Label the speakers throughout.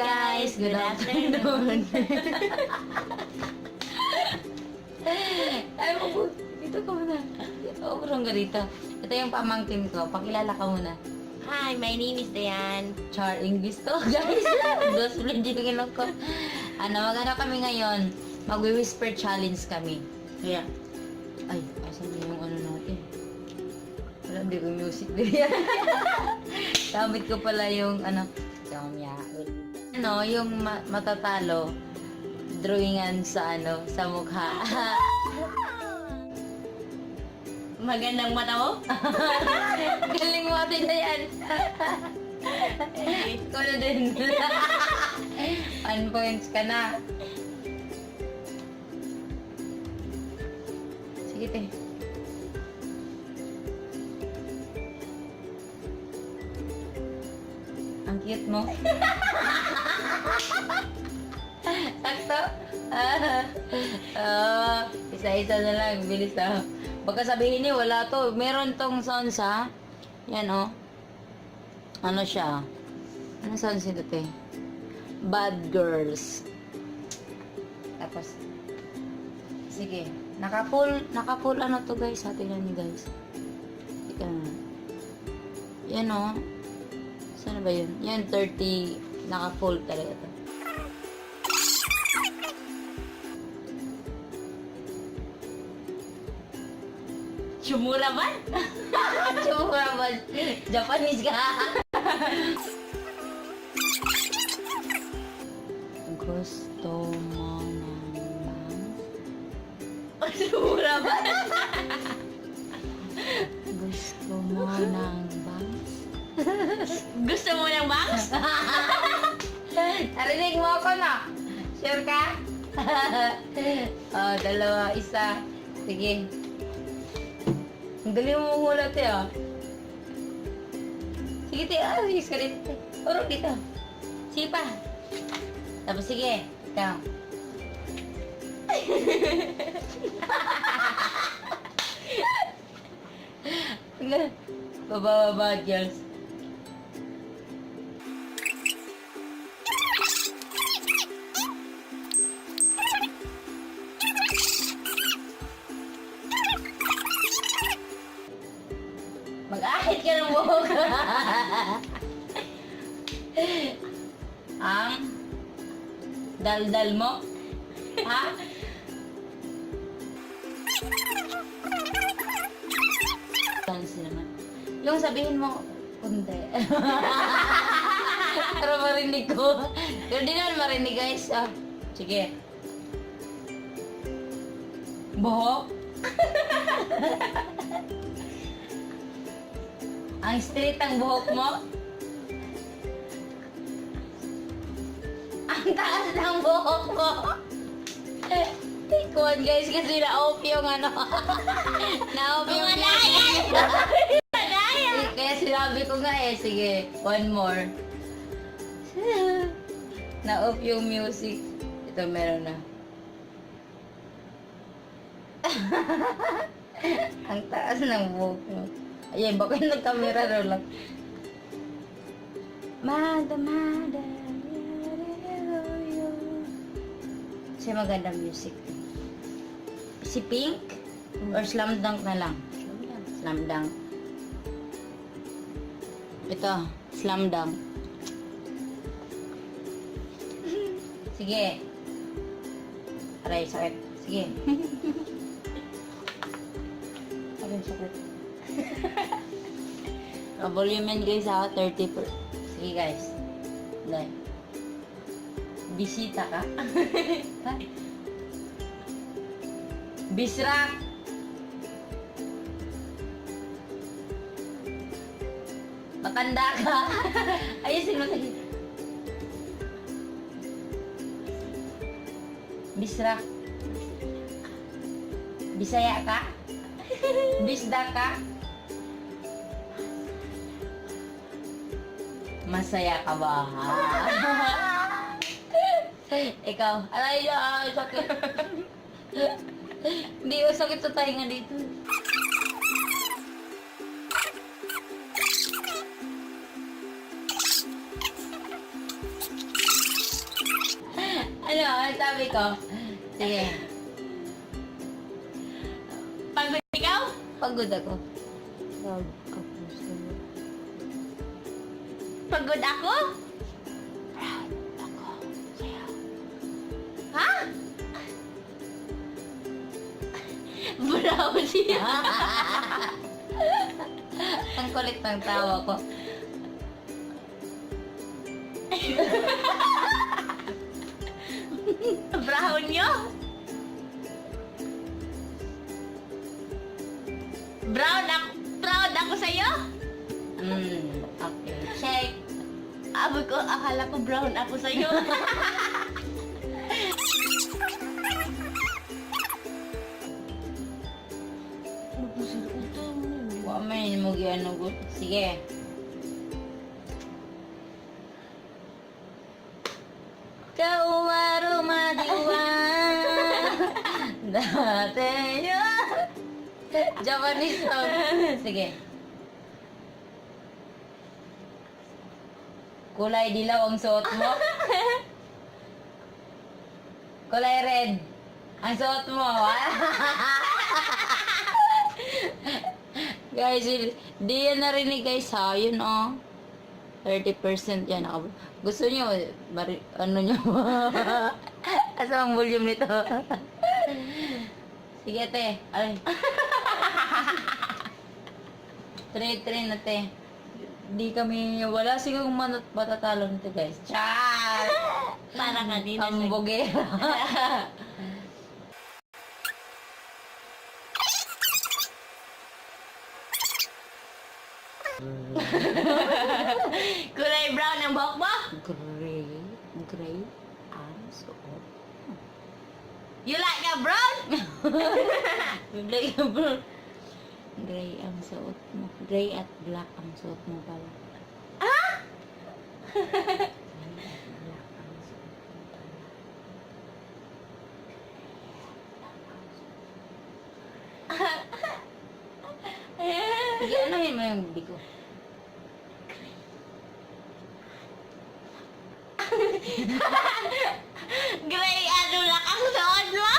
Speaker 1: guys, good afternoon. Ay mo, dito ka muna. Urong ka dito. Ito yung pamangkin ko. Pakilala ka muna.
Speaker 2: Hi, my name is Dayan.
Speaker 1: Char English to, guys. Dos blending ko. Magano kami ngayon? Magwi-whisper challenge kami. Kaya, ay, asan yung ano natin? Wala, hindi ko music din yan. Gamit ko pala yung yung matatalo, drawingan sa sa mukha.
Speaker 2: Magandang mata mo?
Speaker 1: Galing mo atin na yan. Ikaw na din. 1 points ka na. Sige, te. Ang cute mo. Sakto. Isa-isa na lang. Bilis na. Baka sabihin niyo, wala to. Meron tong sounds, ha? Yan, oh. Ano siya? Ano sounds ito, te? Bad Girls. Tapos, sige. Naka-full ano to, guys. Tingnan niyo, guys. Yan, oh. Saan ba yun? Yan, 30. Naka-full talaga to.
Speaker 2: Chumuraman?
Speaker 1: Chumuraman. Japanese ka. Gusto mo ng bangs?
Speaker 2: Chumuraman?
Speaker 1: Gusto mo ng bangs?
Speaker 2: Gusto mo ng bangs?
Speaker 1: Narinig mo ako na. Sure ka? Oh, dalawa, isa. Sige. Ang galing mo mumulat eh, ah. Sige, te. Ayos ka rin, te. Urong dito. Sige pa. Tapos, sige. Ikaw. Baba, girls. Mag-ahit ka ng buhok. Ang daldal mo? Ha? Tansi naman. Yung sabihin mo, kunti. Pero marinig ko. Pero di naman marinig, guys. Sige. Buhok? Ang straight ang buhok mo? Ang taas ng buhok mo? Ikuan, guys, kasi na-off yung na-off yung Kaya sinabi ko nga sige, one more. Na-off yung music. Ito, meron na. Ang taas ng buhok mo. Ayan, baka nag-camera lang. Mada. Siya magandang music. Si Pink? Or Slam Dunk na lang? Slam Dunk. Ito, Slam Dunk. Sige. Aray, sakit. Sige. Aray, sakit. Volume yan, guys, 30 per. Sige, guys. Dahil. Bisita ka? Bisrak! Matanda ka? Ayusin mo tayo. Bisrak. Bisaya ka? Bisda ka? Masaya ka ba? Ikaw, alay, sakit. Hindi ko sakit sa tainga dito. Ano? Ano sabi ko? Sige.
Speaker 2: Pagod ikaw?
Speaker 1: Pagod ako. Proud ako sa'yo.
Speaker 2: Pagod ako?
Speaker 1: Proud ako sa'yo.
Speaker 2: Ha? Brown siya.
Speaker 1: Ang kulit ng tawa ko.
Speaker 2: Brown nyo? Proud ako sa'yo?
Speaker 1: Okay. Check.
Speaker 2: Abo ko, akala ko brown ako sa'yo.
Speaker 1: Wa may mo ano good. Sige. Kau baru madiwa. Dati yun. Japanese song. Sige. Kulay dilaw ang suot mo. Kulay red ang suot mo. Guys, di yan narinig guys ha. Yun oh. 30% yan. Gusto nyo, ano nyo? Asa ang volume nito? Sige te. Ay. 3 na te. Di kami, wala sigurong matatalo nito guys. Char!
Speaker 2: Para kanina.
Speaker 1: Ang bogera.
Speaker 2: Kulay brown ang buhok mo?
Speaker 1: Gray ang suot.
Speaker 2: You like a brown?
Speaker 1: Gray ang bro. Gray ang suot mo. Gray at black ang suot mo pala.
Speaker 2: Ah?
Speaker 1: Gray at black ang suot mo pala. Sige, ano yun mo yung bigo?
Speaker 2: Gray at black ang suot mo?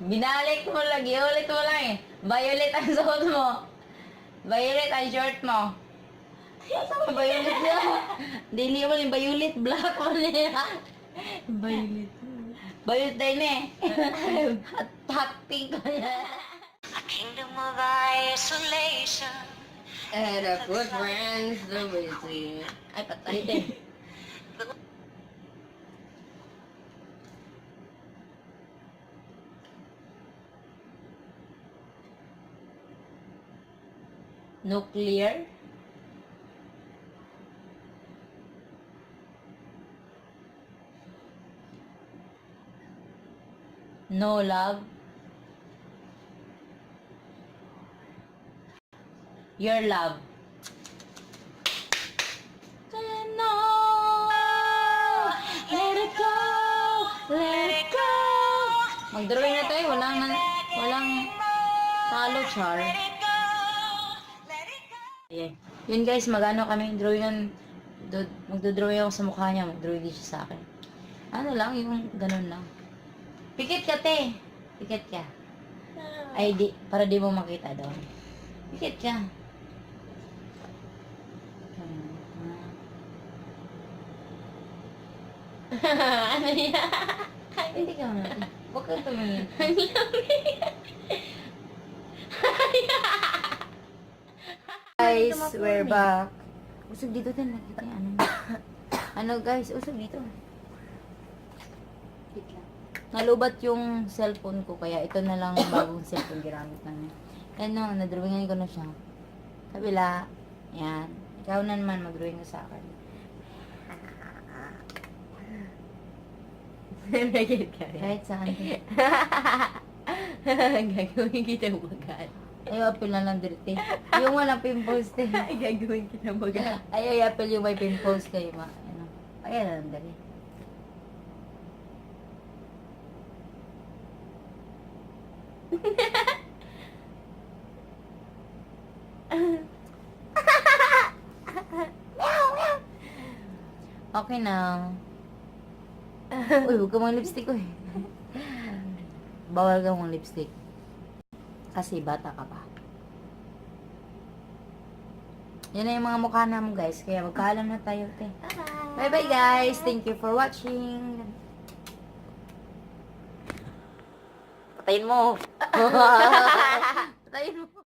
Speaker 1: Binalik mo lagi, ulit mo lang eh. Violet ang suot mo. Violet ang short mo. Saan violet niya? Dili mo yung violet, black mo niya.
Speaker 2: Violet.
Speaker 1: Violet din eh. Hot pink ko niya.
Speaker 3: A kingdom of isolation.
Speaker 2: And a good friends, the wizard. Ay, patay.
Speaker 1: Dito. Nuclear. No love. Your love. No. Let it go. Let it go. Mag-drawing na tayo. Walang talo, Char. Ayan. Yun guys, magano kami drawingan. Magdodrawing ako sa mukha niya. Magdrawing din siya sa akin. Ano lang, yung ganun lang. Pikit ka, te. Pikit ka. Ay, para di mo makita doon. Pikit ka.
Speaker 2: Ano yan?
Speaker 1: Hindi ka mo. Huwag kang tumingin. Guys, we're back. Usog dito din. Nakita yung ano. Ano guys, usog dito. Wait lang. Nalubat yung cellphone ko, kaya ito na lang ang bagong cellphone ginamit namin. Ano, nadrawingan ko na siya. Kabila. Yan. Ikaw na naman mag-drawing ka sa akin.
Speaker 2: Nagit ka rin.
Speaker 1: Kahit saan.
Speaker 2: Gagawin kita magal.
Speaker 1: Ayaw, apil na lang dirty. Yung walang pimples, te.
Speaker 2: Gagawin kita magal.
Speaker 1: Ayaw, apil yung may pimples kayo. Ano. Ayan na lang, dali. Okay na. Uy, huwag ka mga lipstick, uy. Bawal ka mga lipstick. Kasi bata ka pa. Yan na yung mga mukha namin, guys. Kaya magpaalam na tayo, te. Bye-bye, guys. Thank you for watching. Patayin mo. Patayin mo.